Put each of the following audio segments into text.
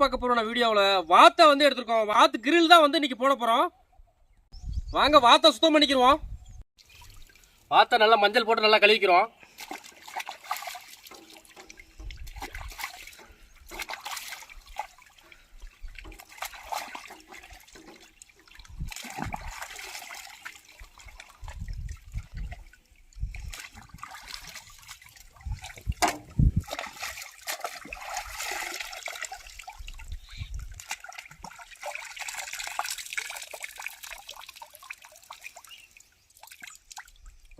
பார்க்க போறோம் வீடியோவில் வாத்தை வந்து எடுத்துருக்கோம். வாத்து கிரில் தான் வந்து இன்னைக்கு போட போறோம். வாங்க வாத்தை சுத்தம் பண்ணிக்கிறோம். வாத்தை நல்லா மஞ்சள் போட்டு நல்லா கழுவிக்கிறோம்.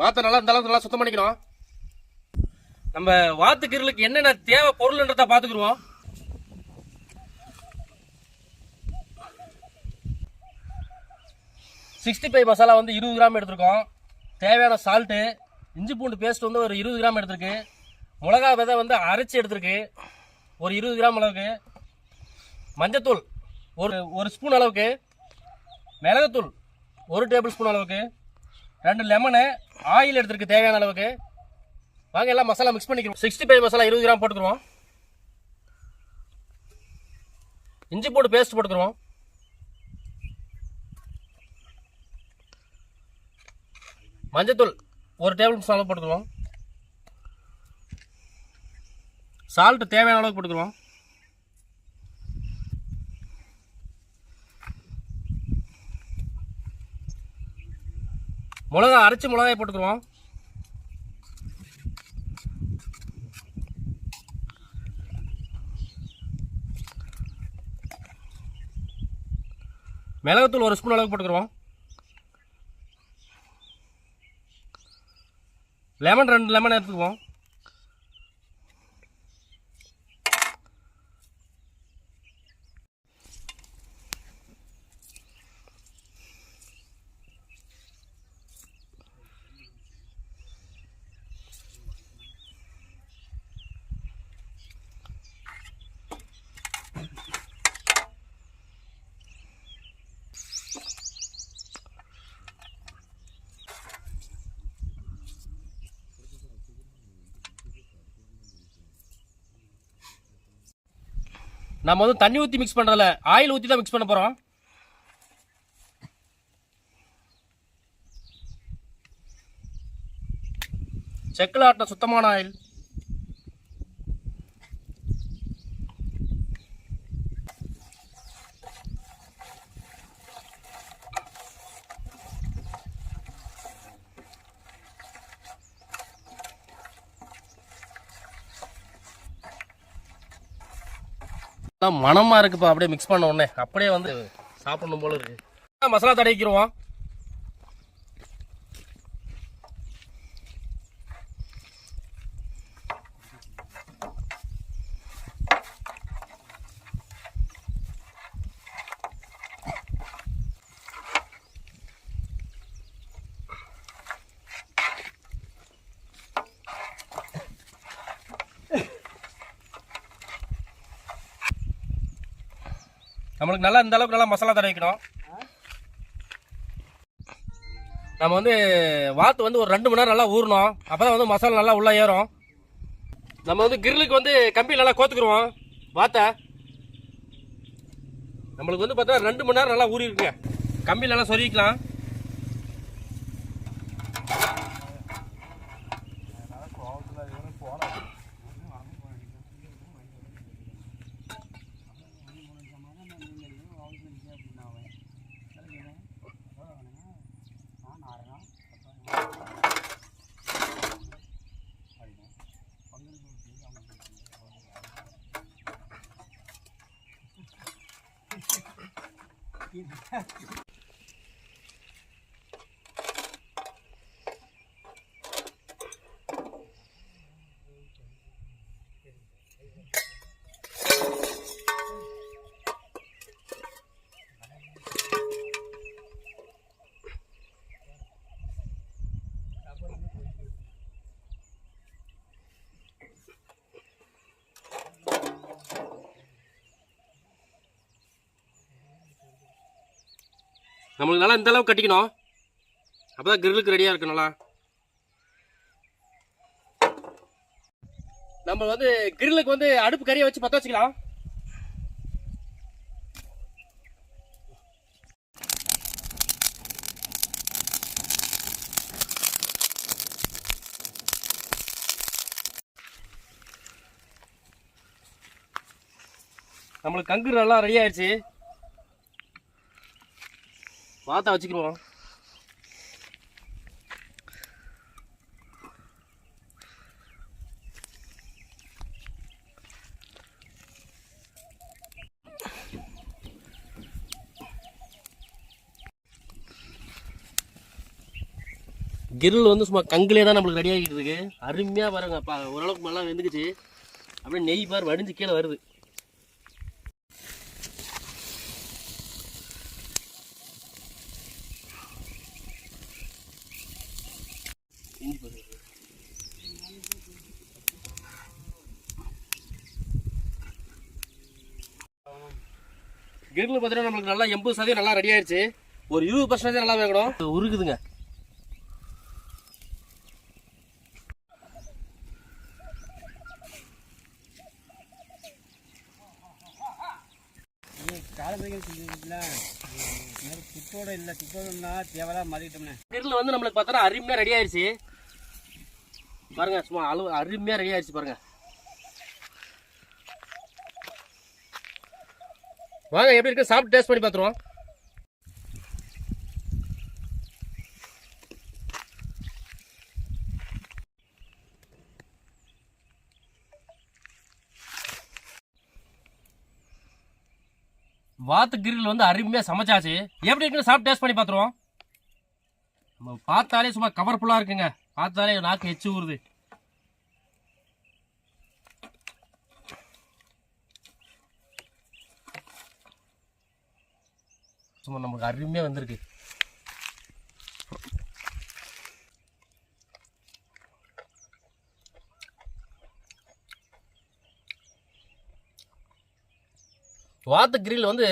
வாத்தை நல்லா இந்த அளவுக்கு நல்லா சுத்தம் பண்ணிக்கிறோம். நம்ம வாத்து கிரிலுக்கு என்னென்ன தேவை பொருள்ன்றத பார்த்துக்குருவோம். $65 மசாலா வந்து 20 கிராம் எடுத்துருக்கோம். தேவையான சால்ட்டு, இஞ்சி பூண்டு பேஸ்ட் வந்து ஒரு 20 கிராம் எடுத்துருக்கு. மிளகா விதை வந்து அரைச்சி எடுத்துருக்கு ஒரு 20 கிராம் அளவுக்கு. மஞ்சத்தூள் ஒரு ஸ்பூன் அளவுக்கு. மிளகுத்தூள் 1 டேபிள் ஸ்பூன் அளவுக்கு. 2 லெமனு, ஆயில் எடுத்துருக்கு தேவையான அளவுக்கு. வாங்க எல்லாம் மசாலா மிக்ஸ் பண்ணிக்கிறோம். 65 மசாலா 20 கிராம் போட்டுக்கிறோம். இஞ்சி பூண்டு பேஸ்ட் போட்டுக்கிறோம். மஞ்சத்தூள் 1 டேபிள் ஸ்பூன் அளவு போட்டுக்கிறோம். சால்ட் தேவையான அளவுக்கு போட்டுக்கிறோம். மிளகா அரைச்சி மிளகாய் போட்டுக்கிறோம். மிளகுத்தூள் 1 ஸ்பூன் அளவுக்கு போட்டுக்கிறோம். லெமன் 2 லெமன் எடுத்துக்குவோம். நம்ம வந்து தண்ணி ஊற்றி மிக்ஸ் பண்ணுறதில்ல, ஆயில் ஊற்றி தான் மிக்ஸ் பண்ண போகிறோம். செக்கில் ஆட்டின சுத்தமான ஆயில். மனமா இருக்குப்பா. அப்படியே மிக்ஸ் பண்ண உடனே அப்படியே வந்து சாப்பிடணும் போல இருக்கு. மசாலா தடவிக்கிறோம். நம்மளுக்கு நல்லா இந்த அளவுக்கு நல்லா மசாலா தடவிக்கணும். நம்ம வந்து வாத்து வந்து ஒரு 2 மணி நேரம் நல்லா ஊறணும். அப்பதான் வந்து மசாலா நல்லா உள்ள ஏறும். நம்ம வந்து கிரிலுக்கு வந்து கம்பி நல்லா கோத்துக்குருவோம். வாத்தை நம்மளுக்கு வந்து பார்த்தா 2 மணி நேரம் நல்லா ஊறி இருக்குங்க. கம்பி நல்லா சொருவிக்கலாம். நம்மளுக்கு நல்லா இந்த அளவுக்கு கட்டிக்கணும். அப்பதான் கிரில்லுக்கு ரெடியா இருக்கு. நல்லா நம்ம வந்து கிரில்லுக்கு வந்து அடுப்பு கறியை வச்சு பற்ற வச்சுக்கலாம். நம்மளுக்கு கங்கு நல்லா ரெடி ஆயிடுச்சு. வாத்தா வச்சுக்கிடுவோம். கிரில் வந்து சும்மா கங்குலே தான் நம்மளுக்கு ரெடி ஆகிட்டு இருக்கு. அருமையாக பாருங்க, ஓரளவுக்கு நல்லா வெந்துக்குச்சு. அப்படியே நெய் பார் வடிஞ்சு கீழே வருது. கிரில் பார்த்தீங்கன்னா நம்மளுக்கு நல்லா 80% நல்லா ரெடி ஆயிடுச்சு. ஒரு 20% நல்லா வேகணும். உருகுதுங்க. கிரில் வந்து நம்மளுக்கு பார்த்தா அருமையா ரெடி ஆயிடுச்சு பாருங்க. சும்மா அருமையா ரெடி ஆயிடுச்சு பாருங்க. வாங்க எப்படி இருக்கு சாப்பிட்டு டேஸ்ட் பண்ணி பார்த்துருவோம். வாத்து கிரில் வந்து அருமையா சமைச்சாச்சு. எப்படி இருக்குன்னு சாப்பிட்டு டேஸ்ட் பண்ணி பார்த்துருவோம். நம்ம பார்த்தாலே சும்மா கவர்ஃபுல்லா இருக்குங்க. பார்த்தாலே நாக்கு எச்சு ஊறுது. சும்மா நமக்கு அருமையா வந்திருக்கு. வாத்து கிரில் வந்து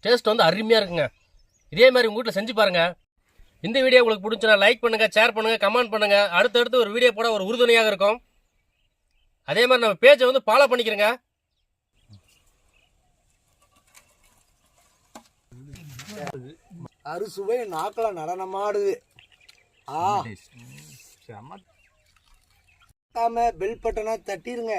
டேஸ்ட் வந்து அருமையாக இருக்குங்க. இதே மாதிரி உங்கள் வீட்டில் செஞ்சு பாருங்கள். இந்த வீடியோ உங்களுக்கு பிடிச்சுன்னா லைக் பண்ணுங்கள், ஷேர் பண்ணுங்கள், கமெண்ட் பண்ணுங்கள். அடுத்தடுத்து ஒரு வீடியோ போட ஒரு உறுதுணையாக இருக்கும். அதே மாதிரி நம்ம பேஜை வந்து ஃபாலோ பண்ணிக்கிறேங்க. அறுசுவை நாக்கில் நடனமாடுது. பெல் பட்டனை தட்டிருங்க.